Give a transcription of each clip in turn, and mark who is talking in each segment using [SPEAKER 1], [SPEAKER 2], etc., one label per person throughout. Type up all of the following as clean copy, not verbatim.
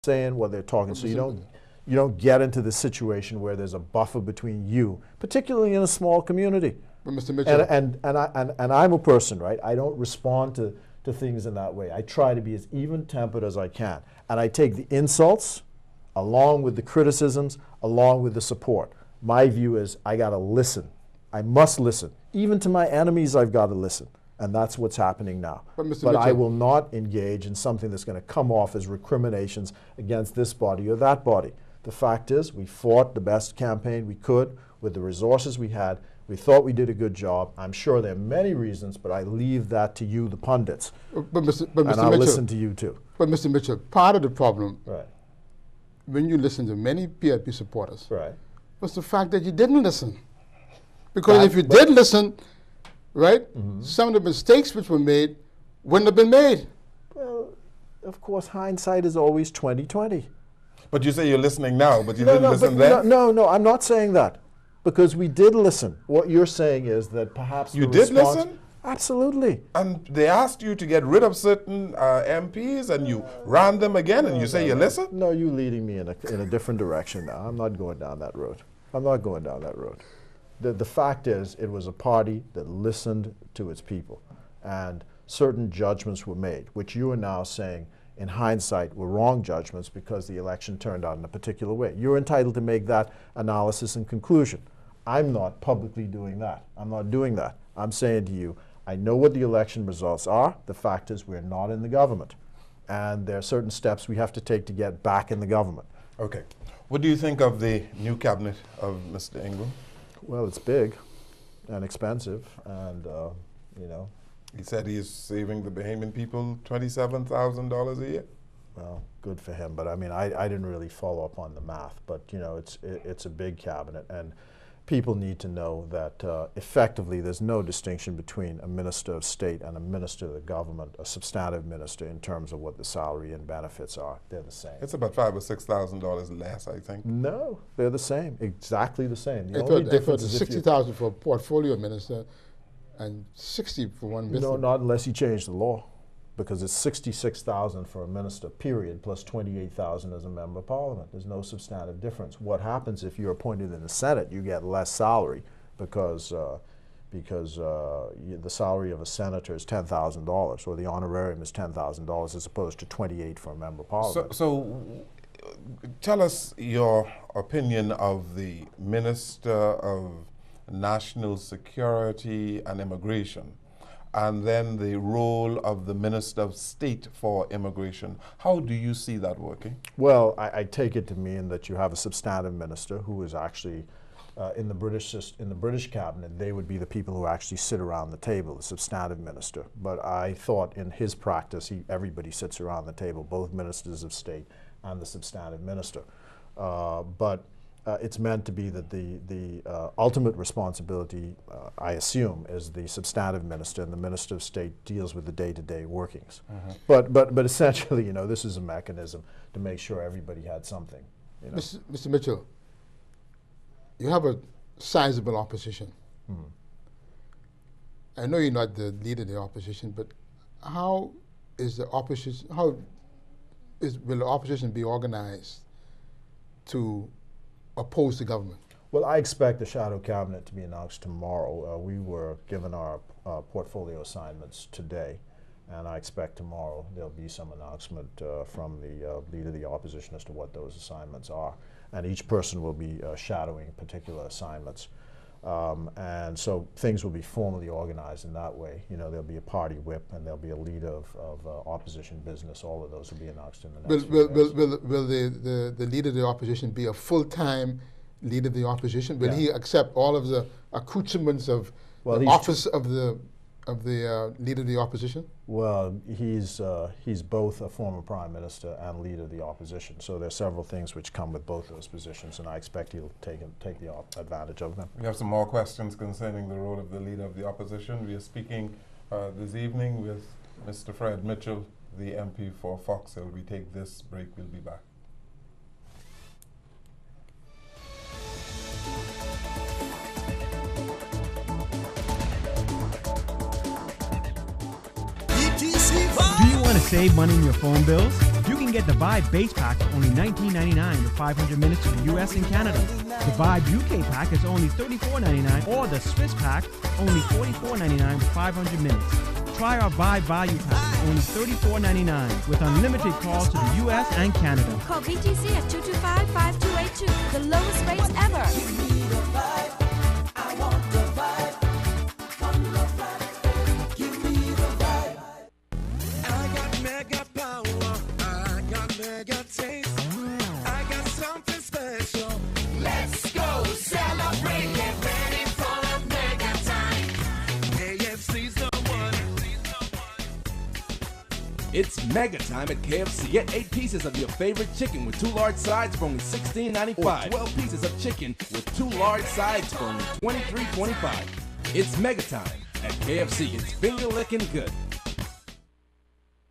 [SPEAKER 1] saying, what they're talking. So you don't get into the situation where there's a buffer between you, particularly in a small community.
[SPEAKER 2] But Mr. Mitchell,
[SPEAKER 1] and I'm a person, right? I don't respond to things in that way. I try to be as even-tempered as I can, and I take the insults along with the criticisms, along with the support. My view is I got to listen. I must listen. Even to my enemies, I've got to listen. And that's what's happening now. But I will not engage in something that's going to come off as recriminations against this body or that body. The fact is, we fought the best campaign we could with the resources we had. We thought we did a good job. I'm sure there are many reasons, but I leave that to you, the pundits.
[SPEAKER 2] But Mr.
[SPEAKER 1] And I'll
[SPEAKER 2] Mitchell,
[SPEAKER 1] listen to you too.
[SPEAKER 2] But Mr. Mitchell, part of the problem,
[SPEAKER 1] Right.
[SPEAKER 2] when you listen to many PLP supporters,
[SPEAKER 1] Right.
[SPEAKER 2] was the fact that you didn't listen. Because if you did listen, right, some of the mistakes which were made wouldn't have been made.
[SPEAKER 1] Well, of course, hindsight is always 20/20.
[SPEAKER 3] But you say you're listening now, but you didn't listen then?
[SPEAKER 1] No, I'm not saying that. Because we did listen. What you're saying is that perhaps
[SPEAKER 3] You did listen?
[SPEAKER 1] Absolutely.
[SPEAKER 3] And they asked you to get rid of certain MPs and you ran them again and you say you listen?
[SPEAKER 1] No, you're leading me in a different direction now. I'm not going down that road. I'm not going down that road. The fact is, it was a party that listened to its people, and certain judgments were made, which you are now saying, in hindsight, were wrong judgments because the election turned out in a particular way. You're entitled to make that analysis and conclusion. I'm not publicly doing that. I'm not doing that. I'm saying to you, I know what the election results are. The fact is, we're not in the government, and there are certain steps we have to take to get back in the government.
[SPEAKER 3] Okay. What do you think of the new cabinet of Mr. Ingram?
[SPEAKER 1] Well, it's big and expensive, and you know.
[SPEAKER 3] He said he is saving the Bahamian people $27,000 a year.
[SPEAKER 1] Well, good for him. But I mean, I didn't really follow up on the math. But you know, it's a big cabinet, and people need to know that effectively there's no distinction between a minister of state and a minister of the government, a substantive minister, in terms of what the salary and benefits are. They're the same.
[SPEAKER 3] It's about $5,000 or $6,000 less, I think.
[SPEAKER 1] No, they're the same. Exactly the same. The
[SPEAKER 2] I
[SPEAKER 1] only
[SPEAKER 2] thought
[SPEAKER 1] difference is if you-
[SPEAKER 2] $60,000 for a portfolio minister and $60,000 for one business.
[SPEAKER 1] No, not unless you change the law, because it's $66,000 for a minister, period, plus $28,000 as a member of parliament. There's no substantive difference. What happens if you're appointed in the Senate, you get less salary because the salary of a senator is $10,000, or the honorarium is $10,000 as opposed to $28,000 for a member of parliament.
[SPEAKER 3] So tell us your opinion of the Minister of National Security and Immigration, and then the role of the Minister of State for Immigration. How do you see that working?
[SPEAKER 1] Well, I take it to mean that you have a substantive minister who is actually in the British cabinet. They would be the people who actually sit around the table, the substantive minister. But I thought in his practice, everybody sits around the table, both ministers of state and the substantive minister. But it's meant to be that the ultimate responsibility, I assume, is the substantive minister, and the minister of state deals with the day-to-day workings. But essentially, you know, this is a mechanism to make sure everybody had something. You know?
[SPEAKER 2] Mr. Mitchell, you have a sizable opposition. I know you're not the leader of the opposition, but how is the opposition? Will the opposition be organized to oppose the government?
[SPEAKER 1] Well, I expect the shadow cabinet to be announced tomorrow. We were given our portfolio assignments today, and I expect tomorrow there'll be some announcement from the leader of the opposition as to what those assignments are. And each person will be shadowing particular assignments. And so things will be formally organized in that way. You know, there'll be a party whip, and there'll be a leader of opposition business. All of those will be announced in the next few days.
[SPEAKER 2] Will the leader of the opposition be a full-time leader of the opposition? Will he accept all of the accoutrements of the office of the leader of the opposition?
[SPEAKER 1] Well, he's both a former prime minister and leader of the opposition. So there are several things which come with both those positions, and I expect he'll take the advantage of them.
[SPEAKER 3] We have some more questions concerning the role of the leader of the opposition. We are speaking this evening with Mr. Fred Mitchell, the MP for Fox Hill. We take this break. We'll be back.
[SPEAKER 4] Do you want to save money on your phone bills? You can can get the Vibe Base Pack for only $19.99 with 500 minutes to the US and Canada. The Vibe UK Pack is only $34.99, or the Swiss Pack only $44.99 with 500 minutes. Try our Vibe Value Pack for only $34.99 with unlimited calls to the US and Canada.
[SPEAKER 5] Call BGC at 225-5282, the lowest rates ever.
[SPEAKER 6] It's mega time at KFC. Get 8 pieces of your favorite chicken with 2 large sides for only $16.95. Or 12 pieces of chicken with 2 large sides for only $23.25. It's mega time at KFC. It's finger licking good.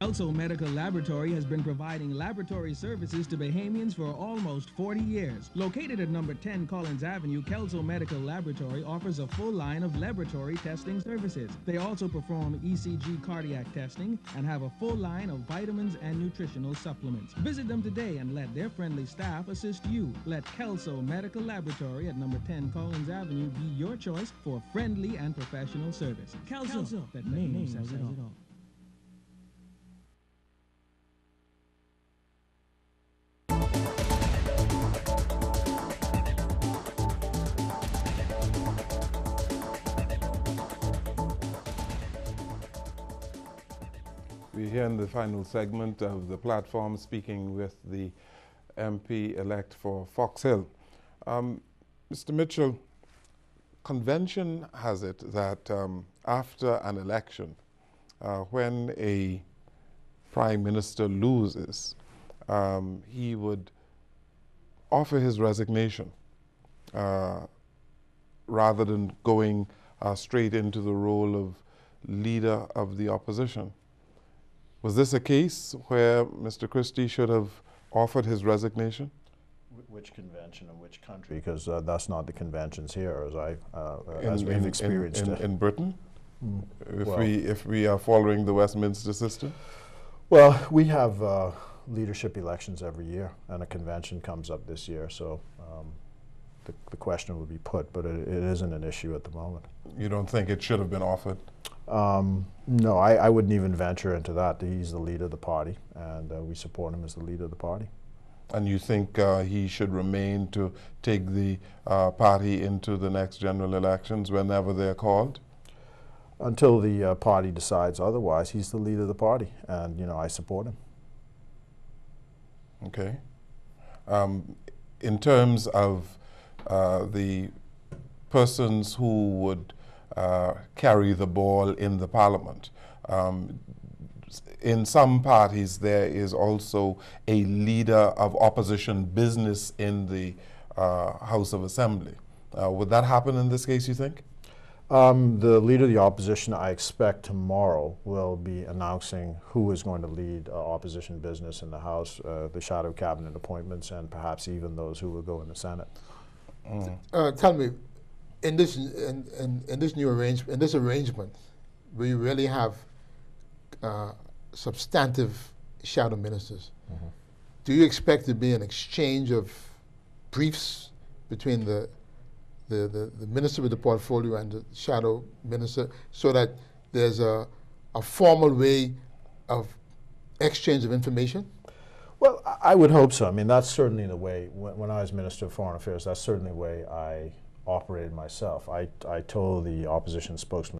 [SPEAKER 4] Kelso Medical Laboratory has been providing laboratory services to Bahamians for almost 40 years. Located at number 10 Collins Avenue, Kelso Medical Laboratory offers a full line of laboratory testing services. They also perform ECG cardiac testing and have a full line of vitamins and nutritional supplements. Visit them today and let their friendly staff assist you. Let Kelso Medical Laboratory at number 10 Collins Avenue be your choice for friendly and professional service. Kelso, that name says it all.
[SPEAKER 3] We're here in the final segment of the platform speaking with the MP-elect for Fox Hill. Mr. Mitchell, convention has it that after an election, when a prime minister loses, he would offer his resignation rather than going straight into the role of leader of the opposition. Was this a case where Mr. Christie should have offered his resignation?
[SPEAKER 1] Which convention and which country? Because that's not the conventions here, as we've experienced it.
[SPEAKER 3] In Britain? If we are following the Westminster system?
[SPEAKER 1] Well, we have leadership elections every year, and a convention comes up this year, so the question would be put, but it isn't an issue at the moment.
[SPEAKER 3] You don't think it should have been offered?
[SPEAKER 1] No, I wouldn't even venture into that. He's the leader of the party, and we support him as the leader of the party.
[SPEAKER 3] And you think he should remain to take the party into the next general elections whenever they're called?
[SPEAKER 1] Until the party decides otherwise, he's the leader of the party, and I support him.
[SPEAKER 3] Okay. In terms of the persons who would carry the ball in the parliament, in some parties there is also a leader of opposition business in the House of Assembly. Would that happen in this case, you think?
[SPEAKER 1] The leader of the opposition, I expect tomorrow, will be announcing who is going to lead opposition business in the House, the shadow cabinet appointments, and perhaps even those who will go in the Senate.
[SPEAKER 2] Tell me, in this new arrangement, in this arrangement, we really have substantive shadow ministers. Mm-hmm. Do you expect to be an exchange of briefs between the minister with the portfolio and the shadow minister, so that there's a formal way of exchange of information?
[SPEAKER 1] Well, I would hope so. I mean, that's certainly the way, when I was Minister of Foreign Affairs, that's certainly the way I operated myself. I told the opposition spokesman